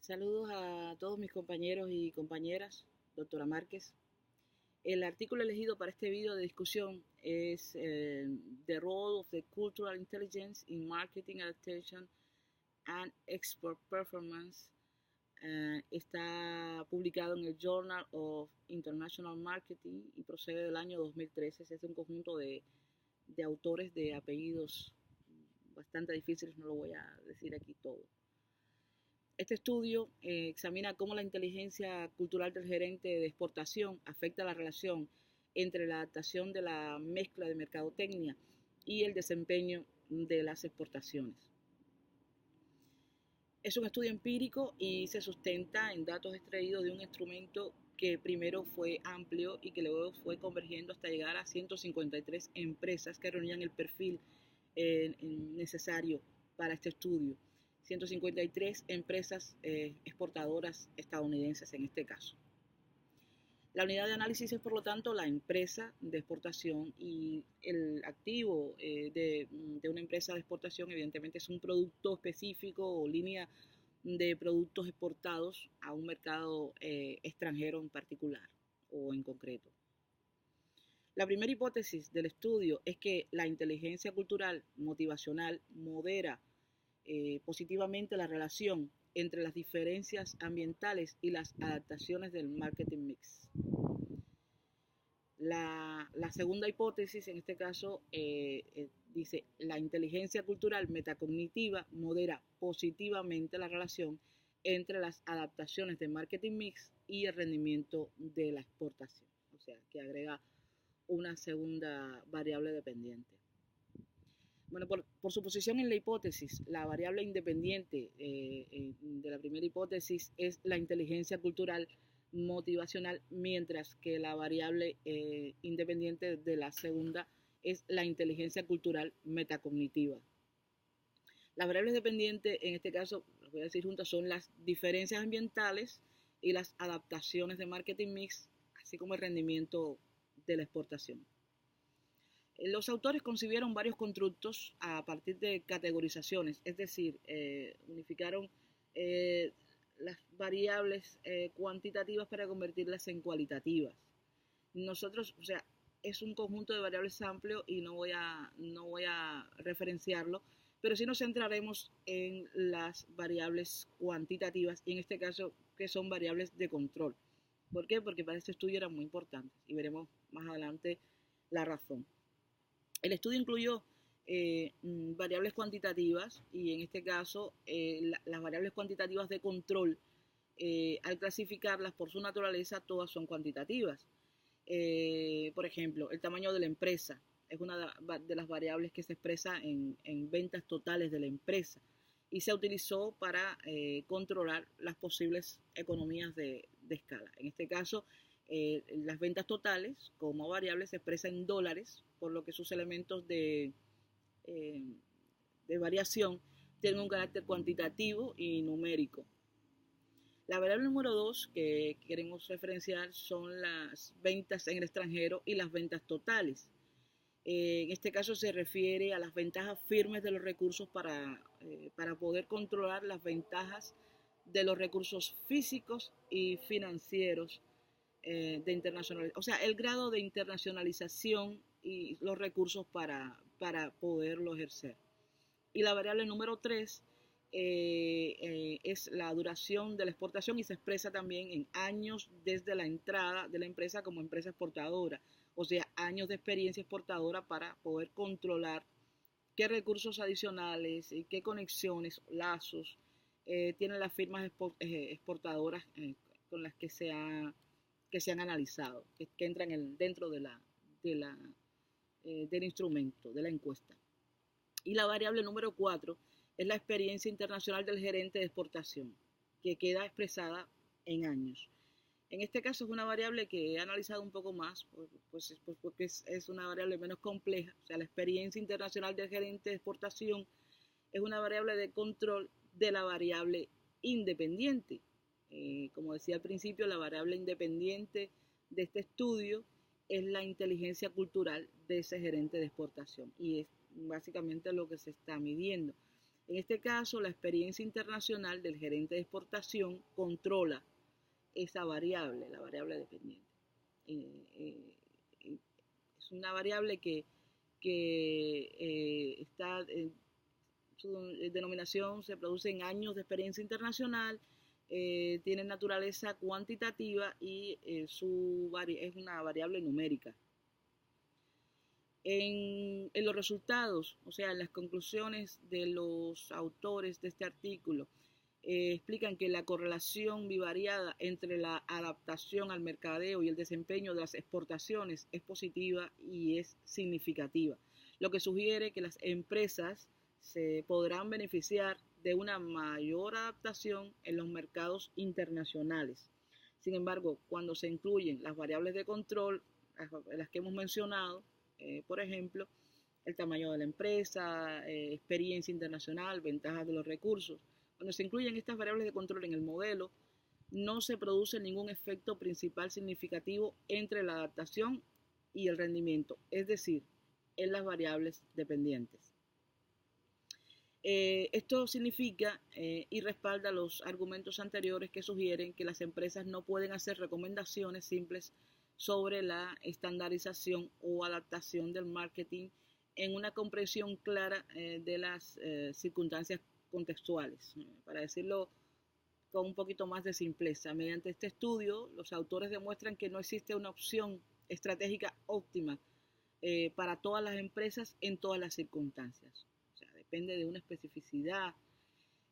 Saludos a todos mis compañeros y compañeras, doctora Márquez. El artículo elegido para este video de discusión es The Role of the Cultural Intelligence in Marketing Adaptation and Export Performance. Está publicado en el Journal of International Marketing y procede del año 2013. Es un conjunto de autores de apellidos bastante difíciles, no lo voy a decir aquí todo. Este estudio examina cómo la inteligencia cultural del gerente de exportación afecta la relación entre la adaptación de la mezcla de mercadotecnia y el desempeño de las exportaciones. Es un estudio empírico y se sustenta en datos extraídos de un instrumento que primero fue amplio y que luego fue convergiendo hasta llegar a 153 empresas que reunían el perfil necesario para este estudio. 153 empresas exportadoras estadounidenses en este caso. La unidad de análisis es, por lo tanto, la empresa de exportación, y el activo de una empresa de exportación evidentemente es un producto específico o línea de productos exportados a un mercado extranjero en particular o en concreto. La primera hipótesis del estudio es que la inteligencia cultural motivacional modera positivamente la relación entre las diferencias ambientales y las adaptaciones del marketing mix. La segunda hipótesis, en este caso, dice: la inteligencia cultural metacognitiva modera positivamente la relación entre las adaptaciones de marketing mix y el rendimiento de la exportación. O sea, que agrega una segunda variable dependiente. Bueno, por su posición en la hipótesis, la variable independiente de la primera hipótesis es la inteligencia cultural motivacional, mientras que la variable independiente de la segunda es la inteligencia cultural metacognitiva. Las variables dependientes, en este caso, las voy a decir juntas, son las diferencias ambientales y las adaptaciones de marketing mix, así como el rendimiento de la exportación. Los autores concibieron varios constructos a partir de categorizaciones, es decir, unificaron las variables cuantitativas para convertirlas en cualitativas. Nosotros, o sea, es un conjunto de variables amplio y no voy a referenciarlo, pero sí nos centraremos en las variables cuantitativas, y en este caso, que son variables de control. ¿Por qué? Porque para este estudio eran muy importantes y veremos más adelante la razón. El estudio incluyó variables cuantitativas, y en este caso las variables cuantitativas de control, al clasificarlas por su naturaleza, todas son cuantitativas. Por ejemplo, el tamaño de la empresa es una de las variables que se expresa en ventas totales de la empresa y se utilizó para controlar las posibles economías de escala. En este caso, las ventas totales como variable se expresa en dólares, por lo que sus elementos de variación tienen un carácter cuantitativo y numérico. La variable número 2 que queremos referenciar son las ventas en el extranjero y las ventas totales. En este caso se refiere a las ventajas firmes de los recursos para poder controlar las ventajas de los recursos físicos y financieros de internacionalización, o sea, el grado de internacionalización y los recursos para poderlo ejercer. Y la variable número 3 es la duración de la exportación, y se expresa también en años desde la entrada de la empresa como empresa exportadora, o sea, años de experiencia exportadora para poder controlar qué recursos adicionales y qué conexiones, lazos tienen las firmas exportadoras con las que se han analizado, que entran dentro del instrumento, de la encuesta. Y la variable número 4 es la experiencia internacional del gerente de exportación, que queda expresada en años. En este caso es una variable que he analizado un poco más, pues porque es una variable menos compleja. O sea, la experiencia internacional del gerente de exportación es una variable de control de la variable independiente. Como decía al principio, la variable independiente de este estudio es la inteligencia cultural de ese gerente de exportación, y es básicamente lo que se está midiendo. En este caso, la experiencia internacional del gerente de exportación controla esa variable, la variable dependiente. Es una variable que está, su denominación se produce en años de experiencia internacional, tiene naturaleza cuantitativa y es una variable numérica. En los resultados, o sea, en las conclusiones de los autores de este artículo, explican que la correlación bivariada entre la adaptación al mercadeo y el desempeño de las exportaciones es positiva y es significativa, lo que sugiere que las empresas se podrán beneficiar de una mayor adaptación en los mercados internacionales. Sin embargo, cuando se incluyen las variables de control, las que hemos mencionado, por ejemplo, el tamaño de la empresa, experiencia internacional, ventajas de los recursos. Cuando se incluyen estas variables de control en el modelo, no se produce ningún efecto principal significativo entre la adaptación y el rendimiento, es decir, en las variables dependientes. Esto significa y respalda los argumentos anteriores que sugieren que las empresas no pueden hacer recomendaciones simples sobre la estandarización o adaptación del marketing en una comprensión clara de las circunstancias contextuales. Para decirlo con un poquito más de simpleza, mediante este estudio, los autores demuestran que no existe una opción estratégica óptima para todas las empresas en todas las circunstancias. O sea, depende de una especificidad,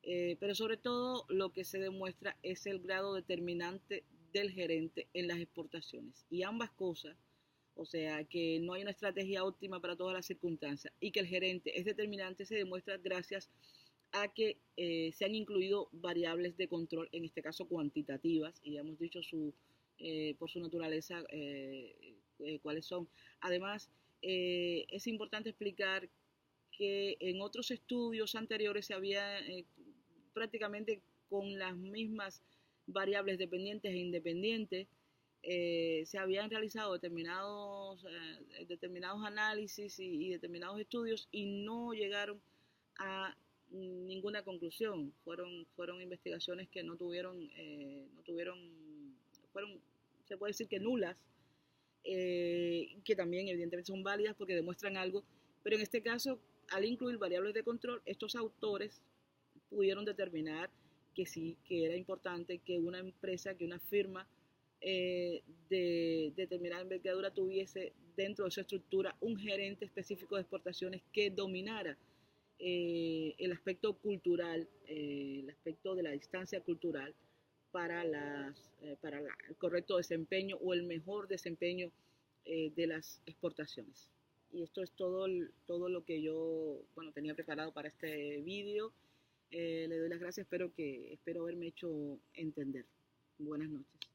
pero sobre todo lo que se demuestra es el grado determinante del gerente en las exportaciones. Y ambas cosas, o sea, que no hay una estrategia óptima para todas las circunstancias y que el gerente es determinante, se demuestra gracias a que se han incluido variables de control, en este caso cuantitativas, y ya hemos dicho por su naturaleza cuáles son. Además, es importante explicar que en otros estudios anteriores se había prácticamente con las mismas variables dependientes e independientes, se habían realizado determinados análisis y determinados estudios y no llegaron a ninguna conclusión. Fueron investigaciones que fueron, se puede decir que nulas, que también evidentemente son válidas porque demuestran algo, pero en este caso, al incluir variables de control, estos autores pudieron determinar que sí, que era importante que una empresa, que una firma de determinada envergadura tuviese dentro de su estructura un gerente específico de exportaciones que dominara el aspecto cultural, el aspecto de la distancia cultural para el correcto desempeño o el mejor desempeño de las exportaciones. Y esto es todo lo que yo tenía preparado para este vídeo. Le doy las gracias, espero haberme hecho entender. Buenas noches.